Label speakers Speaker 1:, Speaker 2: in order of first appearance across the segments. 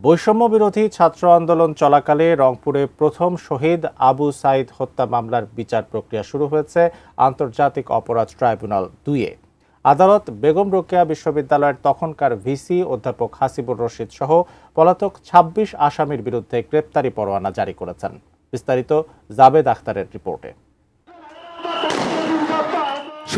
Speaker 1: বৈষম্য বিরোধী ছাত্র আন্দোলন চলাকালে রংপুরে প্রথম শহীদ আবু সাইদ হত্যা মামলার বিচার প্রক্রিয়া শুরু হয়েছে আন্তর্জাতিক অপরাধ ট্রাইব্যুনাল ২-এ। আদালত বেগম রোকেয়া বিশ্ববিদ্যালয়ের তখনকার ভিসি অধ্যাপক হাসিবুর রশিদ সহ পলাতক ২৬ আসামির বিরুদ্ধে গ্রেপ্তারি পরোয়ানা জারি করেছেন। বিস্তারিত জাবেদ আখতারের রিপোর্টে।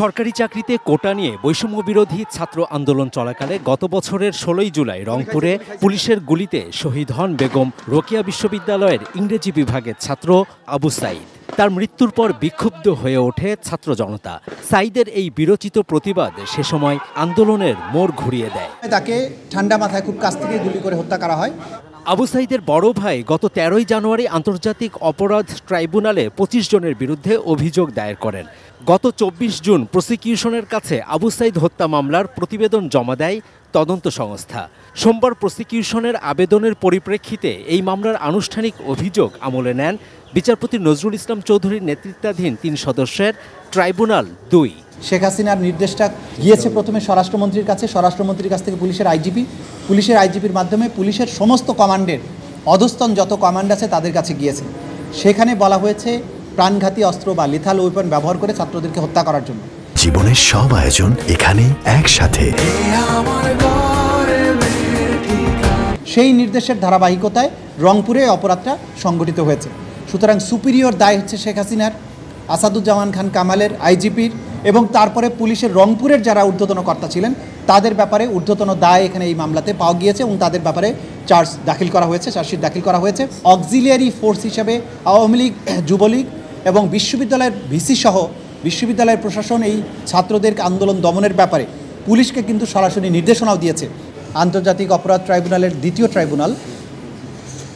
Speaker 2: সরকারি চাকরিতে কোটা নিয়ে বৈষম্য বিরোধী ছাত্র আন্দোলন চলাকালে গত বছরের ১৬ জুলাই রংপুরে পুলিশের গুলিতে শহীদ হন বেগম রোকেয়া বিশ্ববিদ্যালয়ের ইংরেজি বিভাগের ছাত্র আবু সাইদ। তার মৃত্যুর পর বিক্ষুব্ধ হয়ে ওঠে ছাত্র জনতা। সাইদের এই বিরচিত প্রতিবাদ সে সময় আন্দোলনের মোড় ঘুরিয়ে দেয়।
Speaker 3: তাকে ঠান্ডা মাথায় খুব কাছ থেকে গুলি করে হত্যা করা হয়।
Speaker 2: আবু সাইদের বড় ভাই গত ১৩ জানুয়ারি আন্তর্জাতিক অপরাধ ট্রাইব্যুনালে ২৫ জনের বিরুদ্ধে অভিযোগ দায়ের করেন। গত ২৪ জুন প্রসিকিউশনের কাছে আবু সাইদ হত্যা মামলার প্রতিবেদন জমা দেয় তদন্ত সংস্থা। সোমবার প্রসিকিউশনের আবেদনের পরিপ্রেক্ষিতে এই মামলার আনুষ্ঠানিক অভিযোগ আমলে নেন বিচারপতি নজরুল ইসলাম চৌধুরীর নেতৃত্বাধীন ৩ সদস্যের ট্রাইব্যুনাল ২।
Speaker 3: শেখ হাসিনার নির্দেশটা গিয়েছে প্রথমে স্বরাষ্ট্রমন্ত্রীর কাছে, স্বরাষ্ট্রমন্ত্রীর কাছ থেকে পুলিশের আইজিপির মাধ্যমে পুলিশের সমস্ত কমান্ডের অধস্তন যত কমান্ড আছে তাদের কাছে গিয়েছে। সেখানে বলা হয়েছে প্রাণঘাতী অস্ত্র বা লিথাল ওয়েপন ব্যবহার করে ছাত্রদেরকে হত্যা করার জন্য।
Speaker 4: জীবনের সব আয়োজন এখানে একসাথে।
Speaker 3: সেই নির্দেশের ধারাবাহিকতায় রংপুরে অপরাধটা সংগঠিত হয়েছে। সুতরাং সুপিরিয়র দায় হচ্ছে শেখ হাসিনার, আসাদুজ্জামান খান কামালের, আইজিপির এবং তারপরে পুলিশের রংপুরের যারা ঊর্ধ্বতন কর্তা ছিলেন তাদের ব্যাপারে ঊর্ধ্বতন দায় এখানে এই মামলাতে পাওয়া গিয়েছে এবং তাদের ব্যাপারে চার্জশিট দাখিল করা হয়েছে। অক্সিলিয়ারি ফোর্স হিসেবে আওয়ামী লীগ, যুবলীগ এবং বিশ্ববিদ্যালয়ের ভিসি সহ বিশ্ববিদ্যালয়ের প্রশাসন এই ছাত্রদের আন্দোলন দমনের ব্যাপারে পুলিশকে কিন্তু সরাসরি নির্দেশনাও দিয়েছে। আন্তর্জাতিক অপরাধ ট্রাইব্যুনালের দ্বিতীয় ট্রাইব্যুনাল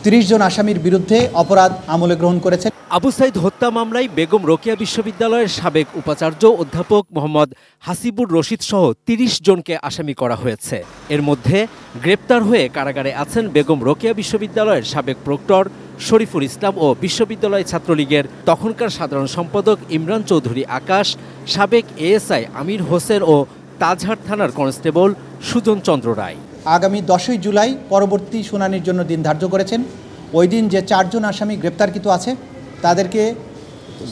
Speaker 3: ৩০ জন আসামির বিরুদ্ধে অপরাধ আমলে গ্রহণ করেছে।
Speaker 2: আবু সাইদ হত্যা মামলায় বেগম রোকেয়া বিশ্ববিদ্যালয়ের সাবেক উপাচার্য অধ্যাপক মোহাম্মদ হাসিবুর রশিদ সহ ৩০ জনকে আসামি করা হয়েছে। এর মধ্যে গ্রেপ্তার হয়ে কারাগারে আছেন বেগম রোকেয়া বিশ্ববিদ্যালয়ের সাবেক প্রক্টর শরীফুল ইসলাম ও বিশ্ববিদ্যালয় ছাত্রলীগের তখনকার সাধারণ সম্পাদক ইমরান চৌধুরী আকাশ, সাবেক এএসআই আমির হোসেন ও তাজহাট থানার কনস্টেবল সুজন চন্দ্র রায়।
Speaker 3: আগামী ১০ই জুলাই পরবর্তী শুনানির জন্য দিন ধার্য করেছেন। ওই দিন যে ৪ জন আসামি গ্রেপ্তারকৃত আছে তাদেরকে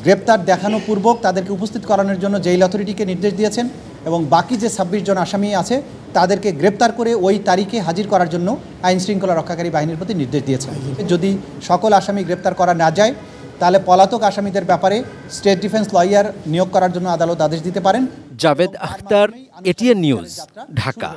Speaker 3: গ্রেপ্তার দেখানো পূর্বক তাদেরকে উপস্থিত করানোর জন্য জেল অথরিটিকে নির্দেশ দিয়েছেন এবং বাকি যে ২৬ জন আসামি আছে তাদেরকে গ্রেপ্তার করে ওই তারিখে হাজির করার জন্য আইন শৃঙ্খলা রক্ষাকারী বাহিনীর প্রতি নির্দেশ দিয়েছেন। যদি সকল আসামি গ্রেপ্তার করা না যায় তাহলে পলাতক আসামিদের ব্যাপারে স্টেট ডিফেন্স লয়ার নিয়োগ করার জন্য আদালত আদেশ দিতে পারেন।
Speaker 2: Javed Akhtar, ATN News, Dhaka.